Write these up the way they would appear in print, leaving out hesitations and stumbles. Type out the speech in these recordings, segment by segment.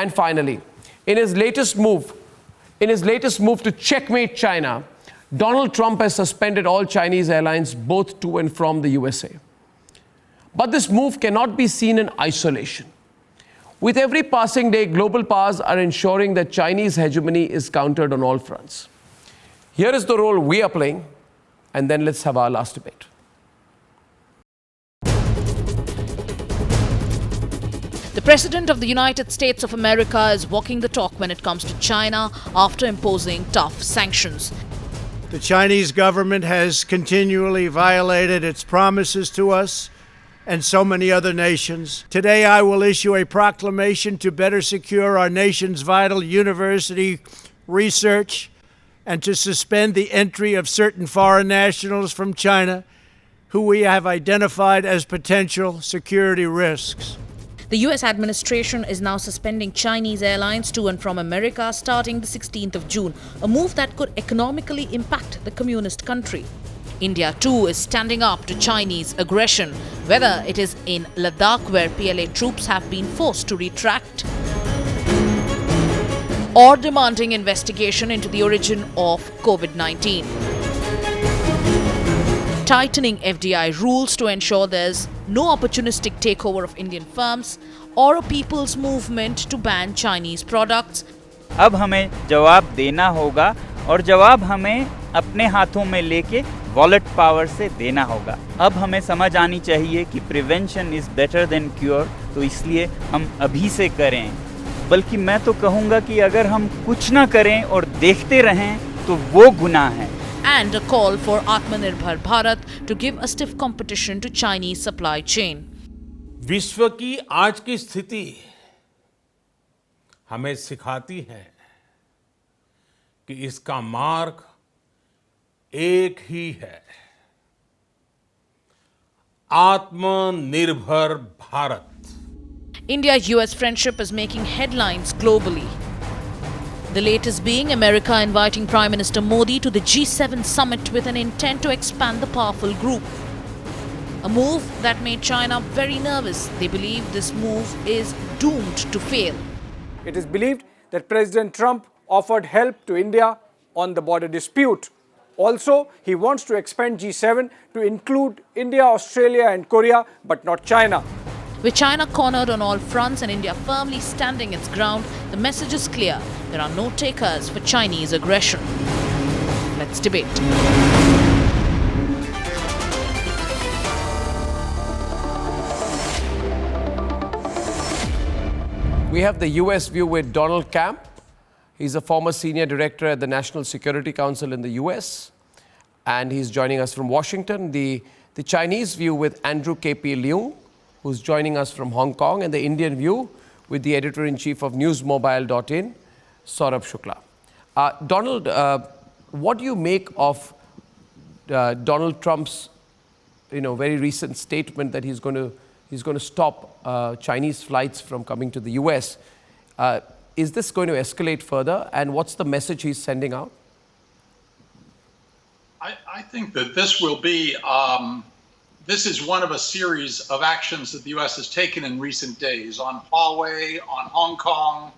And finally, in his latest move to checkmate China, Donald Trump has suspended all Chinese airlines both to and from the USA. But this move cannot be seen in isolation. With every passing day, global powers are ensuring that Chinese hegemony is countered on all fronts. Here is the role we are playing, and then let's have our last debate. The President of the United States of America is walking the talk when it comes to China after imposing tough sanctions. The Chinese government has continually violated its promises to us and so many other nations. Today, I will issue a proclamation to better secure our nation's vital university research and to suspend the entry of certain foreign nationals from China who we have identified as potential security risks. The U.S. administration is now suspending Chinese airlines to and from America starting the 16th of June, a move that could economically impact the communist country. India too is standing up to Chinese aggression, whether it is in Ladakh where PLA troops have been forced to retract, or demanding investigation into the origin of COVID-19. Tightening FDI rules to ensure there's no opportunistic takeover of Indian firms, or a people's movement to ban Chinese products. अब हमें जवाब देना होगा और जवाब हमें अपने हाथों में लेके वॉलेट पावर से देना होगा। अब हमें समझ आनी चाहिए कि prevention is better than cure, तो इसलिए हम अभी से करें। बल्कि मैं तो कहूँगा कि अगर हम कुछ ना करें और देखते रहें तो वो गुनाह है। And a call for Atmanirbhar Bharat to give a stiff competition to Chinese supply chain. विश्व की आज की स्थिति हमें सिखाती है कि इसका मार्ग एक ही है, आत्मनिर्भर Bharat. India-US friendship is making headlines globally. The latest being America inviting Prime Minister Modi to the G7 summit with an intent to expand the powerful group. A move that made China very nervous. They believe this move is doomed to fail. It is believed that President Trump offered help to India on the border dispute. Also, he wants to expand G7 to include India, Australia and Korea, but not China. With China cornered on all fronts and India firmly standing its ground, the message is clear. There are no takers for Chinese aggression. Let's debate. We have the US view with Donald Camp. He's a former senior director at the National Security Council in the US, and he's joining us from Washington. The Chinese view with Andrew K.P. Leung, who's joining us from Hong Kong, and the Indian view with the editor-in-chief of newsmobile.in, Saurabh Shukla. Donald, what do you make of Donald Trump's very recent statement that he's going to stop Chinese flights from coming to the US? Is this going to escalate further, and what's the message he's sending out? I think that this will be, this is one of a series of actions that the U.S. has taken in recent days on Huawei, on Hong Kong,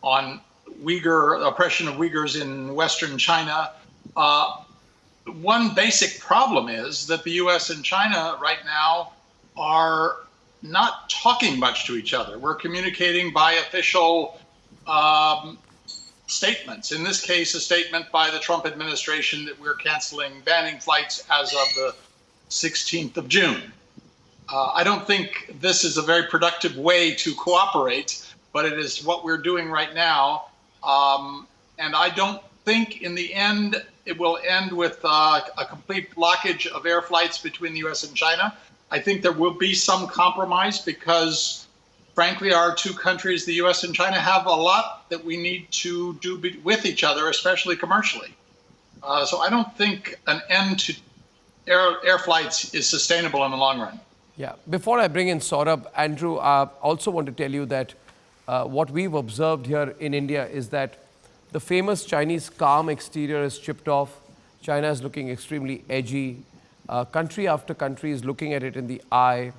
on oppression of Uyghurs in Western China. One basic problem is that the U.S. and China right now are not talking much to each other. We're communicating by official statements. In this case, a statement by the Trump administration that we're banning flights as of the 16th of June. I don't think this is a very productive way to cooperate, but it is what we're doing right now. And I don't think in the end it will end with a complete blockage of air flights between the US and China. I think there will be some compromise because, frankly, our two countries, the US and China, have a lot that we need to do with each other, especially commercially. So I don't think an end to air flights is sustainable in the long run. Yeah. Before I bring in Saurabh, Andrew, I also want to tell you that what we've observed here in India is that the famous Chinese calm exterior is chipped off. China is looking extremely edgy. Country after country is looking at it in the eye.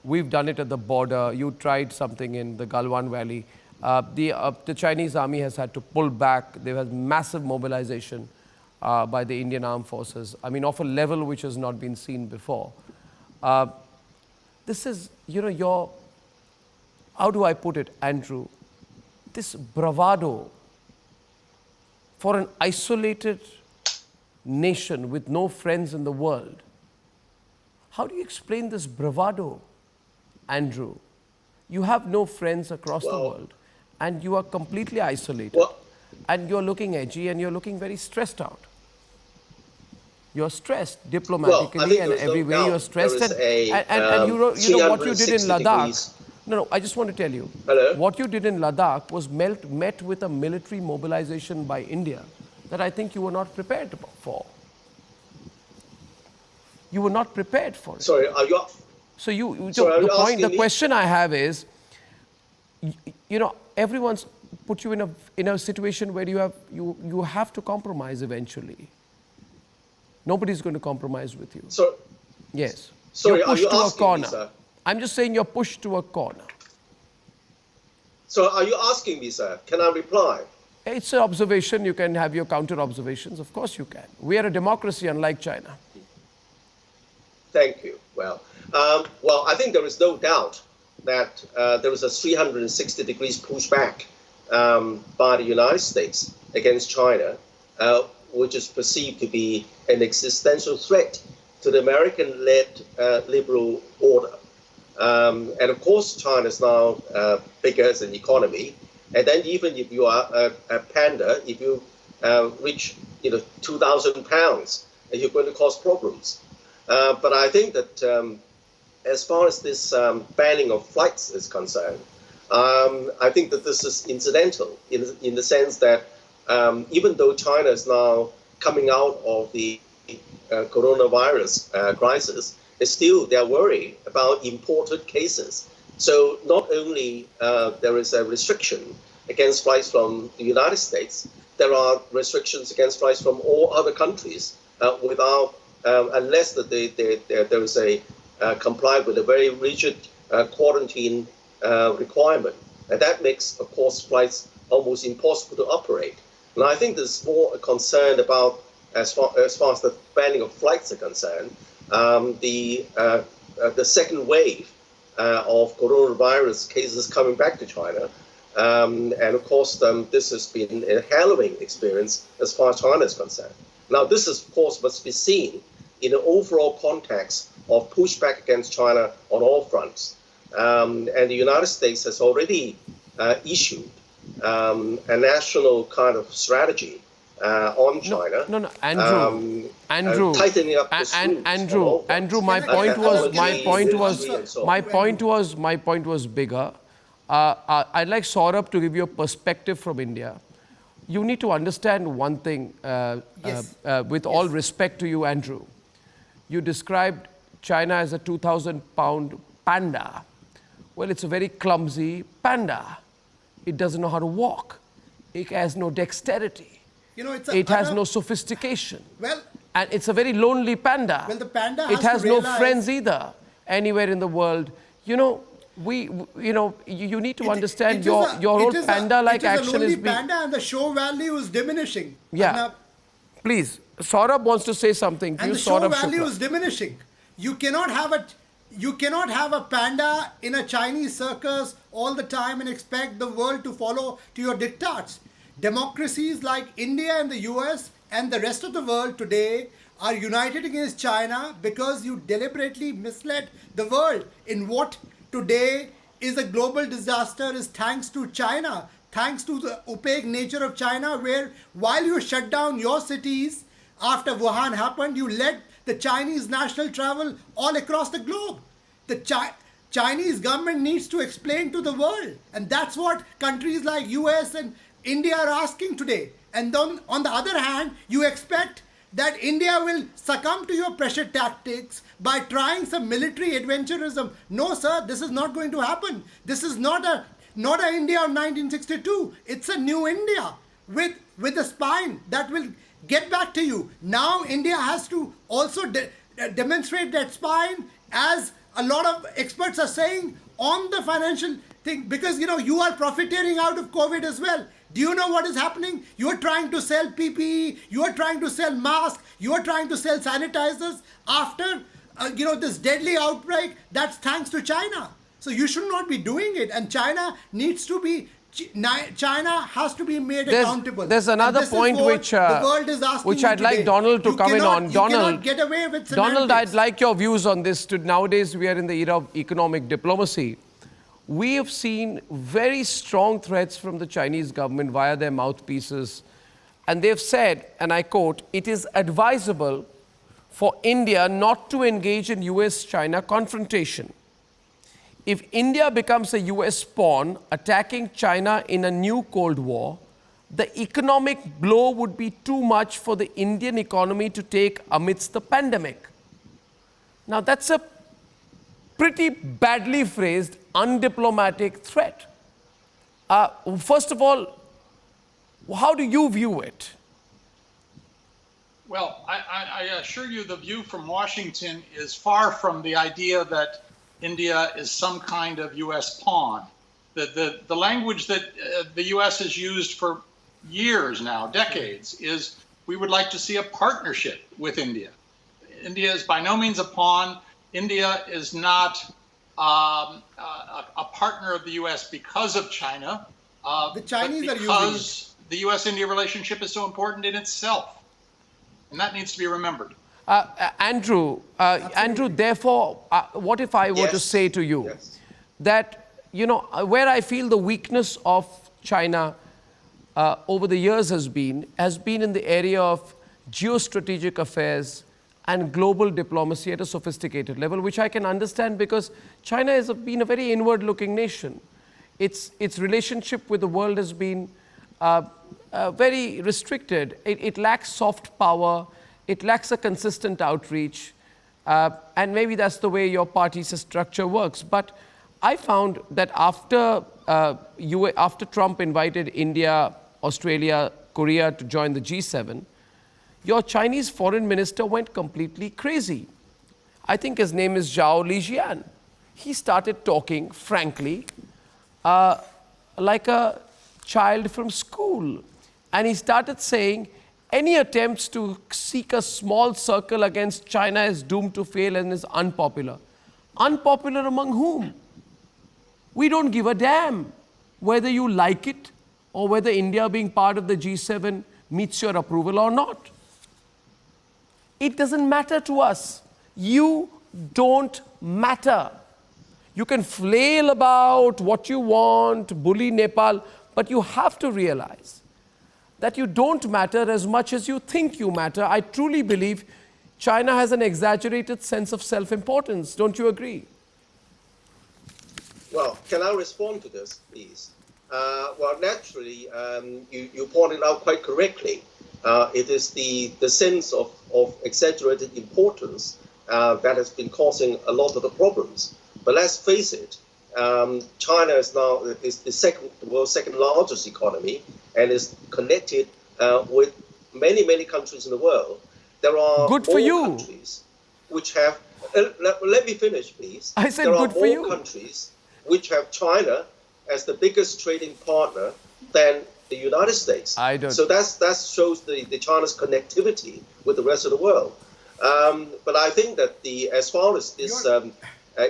We've done it at the border. You tried something in the Galwan Valley. The Chinese army has had to pull back. There was massive mobilization by the Indian armed forces. I mean, of a level which has not been seen before. This is, how do I put it, Andrew? This bravado for an isolated nation with no friends in the world. How do you explain this bravado, Andrew? You have no friends across the world and you are completely isolated. And you're looking edgy and you're looking very stressed out. You're stressed diplomatically and every way you're stressed. And you know what you did in Ladakh. No, I just want to tell you. Hello? What you did in Ladakh was met with a military mobilization by India that I think you were not prepared for. You were not prepared for it. Sorry, are you... So the question I have is, everyone's put you in a situation where you have to compromise eventually. Nobody's going to compromise with you. Yes. Sorry, you're pushed are you to a asking corner. me, sir? I'm just saying you're pushed to a corner. So are you asking me, sir? Can I reply? It's an observation. You can have your counter observations. Of course you can. We are a democracy, unlike China. Thank you. Well, I think there is no doubt that there was a 360 degrees pushback by the United States against China, which is perceived to be an existential threat to the American-led liberal order. And of course, China is now bigger as an economy. And then even if you are a panda, if you reach 2,000 pounds, you're going to cause problems. But I think that as far as this banning of flights is concerned, I think that this is incidental in the sense that even though China is now coming out of the coronavirus crisis, still they're worried about imported cases. So not only there is a restriction against flights from the United States, there are restrictions against flights from all other countries without unless that there is a complied with a very rigid quarantine requirement. And that makes, of course, flights almost impossible to operate. And I think there's more a concern about, as far as the banning of flights are concerned, the second wave of coronavirus cases coming back to China. And of course, this has been a harrowing experience as far as China is concerned. Now, this, of course, must be seen in an overall context of pushback against China on all fronts. And the United States has already issued a national kind of strategy on China. No, Andrew. Tightening up the screws. Andrew, my point was bigger. I'd like Saurabh to give you a perspective from India. You need to understand one thing, with all respect to you, Andrew. You described China as a 2,000-pound panda. Well, it's a very clumsy panda. It doesn't know how to walk. It has no dexterity. It has no sophistication. Well, and it's a very lonely panda. Well, the panda has no friends either anywhere in the world. You need to understand your whole panda-like action is being... panda and the show value is diminishing. Yeah. Please, Saurabh wants to say something. And the show value is diminishing. You cannot have a panda in a Chinese circus all the time and expect the world to follow to your diktats. Democracies like India and the US and the rest of the world today are united against China because you deliberately misled the world in what today is a global disaster is thanks to China, thanks to the opaque nature of China, where while you shut down your cities after Wuhan happened, you led the Chinese national travel all across the globe. The Chinese government needs to explain to the world, and that's what countries like US and India are asking today. And then on the other hand, you expect that India will succumb to your pressure tactics by trying some military adventurism. No, sir, this is not going to happen. This is not a India of 1962. It's a new India with a spine that will get back to you. Now India has to also demonstrate that spine as a lot of experts are saying on the financial thing, because you are profiteering out of COVID as well. Do you know what is happening? You are trying to sell PPE, you are trying to sell masks, you are trying to sell sanitizers after this deadly outbreak. That's thanks to China. So you should not be doing it, and China has to be made accountable. There's another point which the world is asking which I'd like today. Donald to come in on. You Donald, cannot get away with Donald, semantics. I'd like your views on this. Nowadays, we are in the era of economic diplomacy. We have seen very strong threats from the Chinese government via their mouthpieces. And they've said, and I quote, "It is advisable for India not to engage in US-China confrontation. If India becomes a US pawn attacking China in a new Cold War, the economic blow would be too much for the Indian economy to take amidst the pandemic." Now, that's a pretty badly phrased, undiplomatic threat. First of all, how do you view it? Well, I assure you the view from Washington is far from the idea that India is some kind of U.S. pawn. The language that the U.S. has used for years now, decades, is we would like to see a partnership with India. India is by no means a pawn. India is not a partner of the U.S. because of China. The Chinese are using it. Because the U.S.-India relationship is so important in itself. And that needs to be remembered. Andrew, therefore, what if I were to say to you that, where I feel the weakness of China over the years has been in the area of geostrategic affairs and global diplomacy at a sophisticated level, which I can understand because China has been a very inward-looking nation. Its relationship with the world has been very restricted. It lacks soft power. It lacks a consistent outreach. And maybe that's the way your party's structure works. But I found that after Trump invited India, Australia, Korea to join the G7, your Chinese foreign minister went completely crazy. I think his name is Zhao Lijian. He started talking, frankly, like a child from school. And he started saying, any attempts to seek a small circle against China is doomed to fail and is unpopular. Unpopular among whom? We don't give a damn whether you like it or whether India being part of the G7 meets your approval or not. It doesn't matter to us. You don't matter. You can flail about what you want, bully Nepal, but you have to realize that you don't matter as much as you think you matter. I truly believe China has an exaggerated sense of self-importance. Don't you agree? Well, can I respond to this, please? Well, naturally, you pointed out quite correctly. It is the sense of exaggerated importance that has been causing a lot of the problems. But let's face it, China is now the world's second largest economy and is connected with many countries in the world. There are good for you. Countries which have. Let me finish, please. I said there good for you. There are more countries which have China as the biggest trading partner than the United States. So that shows the China's connectivity with the rest of the world. But I think that as far as this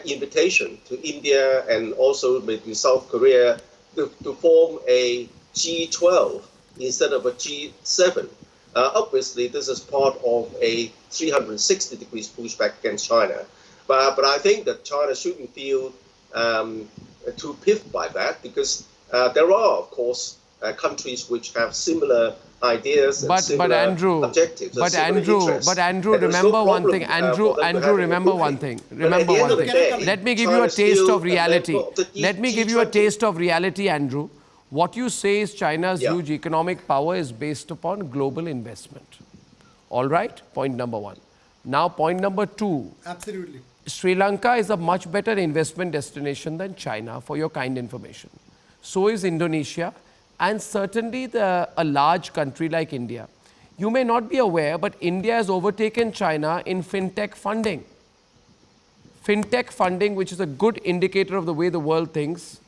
invitation to India and also maybe South Korea to form a G12 instead of a G7, obviously this is part of a 360 degrees pushback against China. But I think that China shouldn't feel too piffed by that because there are, of course, countries which have similar ideas and similar objectives. But Andrew, remember one thing. Andrew, remember one thing. Remember one thing. Let me give you a taste of reality. Let me give you a taste of reality, Andrew. What you say is China's huge economic power is based upon global investment. All right? Point number one. Now, point number two. Absolutely. Sri Lanka is a much better investment destination than China, for your kind information. So is Indonesia, and certainly a large country like India. You may not be aware, but India has overtaken China in fintech funding. fintech funding, which is a good indicator of the way the world thinks,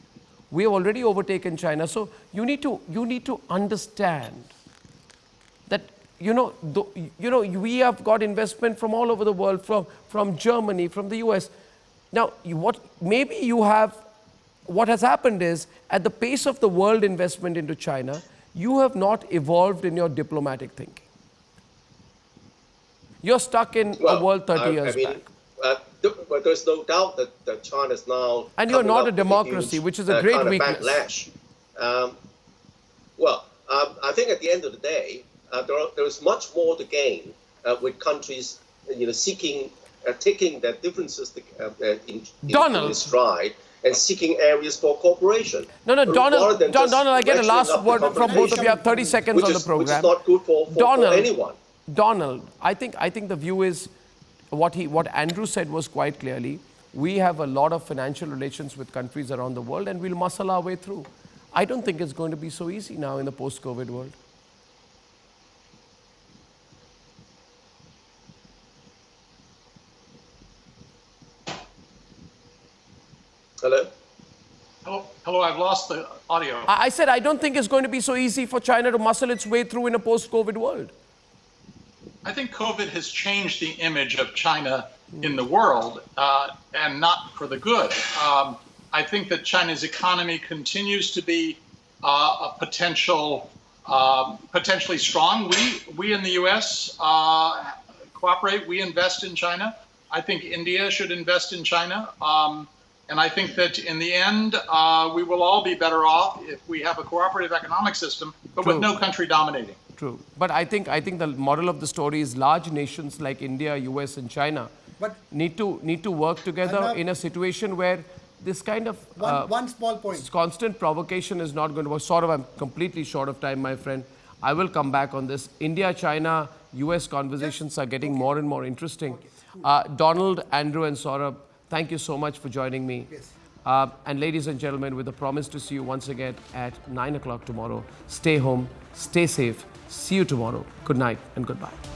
we have already overtaken China. So you need to understand that we have got investment from all over the world, from Germany, from the US. Now, what has happened is, at the pace of the world investment into China, you have not evolved in your diplomatic thinking. You're stuck in a world 30 years back. But there's no doubt that China is now. And you're not a democracy, which is a great weakness. Backlash. I think at the end of the day, there is much more to gain with countries, taking their differences in stride and seeking areas for cooperation. No, Donald, I get a last word from both of you. I have 30 seconds on the program. Which is not good for anyone. Donald, I think the view is what Andrew said was quite clearly. We have a lot of financial relations with countries around the world, and we'll muscle our way through. I don't think it's going to be so easy now in the post-COVID world. Hello, I've lost the audio. I said I don't think it's going to be so easy for China to muscle its way through in a post-COVID world. I think COVID has changed the image of China in the world, and not for the good. I think that China's economy continues to be potentially strong. We in the U.S. Cooperate. We invest in China. I think India should invest in China. And I think that in the end, we will all be better off if we have a cooperative economic system, but with no country dominating. True. But I think the moral of the story is large nations like India, US, and China need to work together in a situation where this kind of one small point. Constant provocation is not going to work. I'm completely short of time, my friend. I will come back on this. India, China, US conversations are getting more and more interesting. Donald, Andrew, and Saurabh, thank you so much for joining me. Yes. And ladies and gentlemen, with a promise to see you once again at 9 o'clock tomorrow. Stay home, stay safe. See you tomorrow. Good night and goodbye.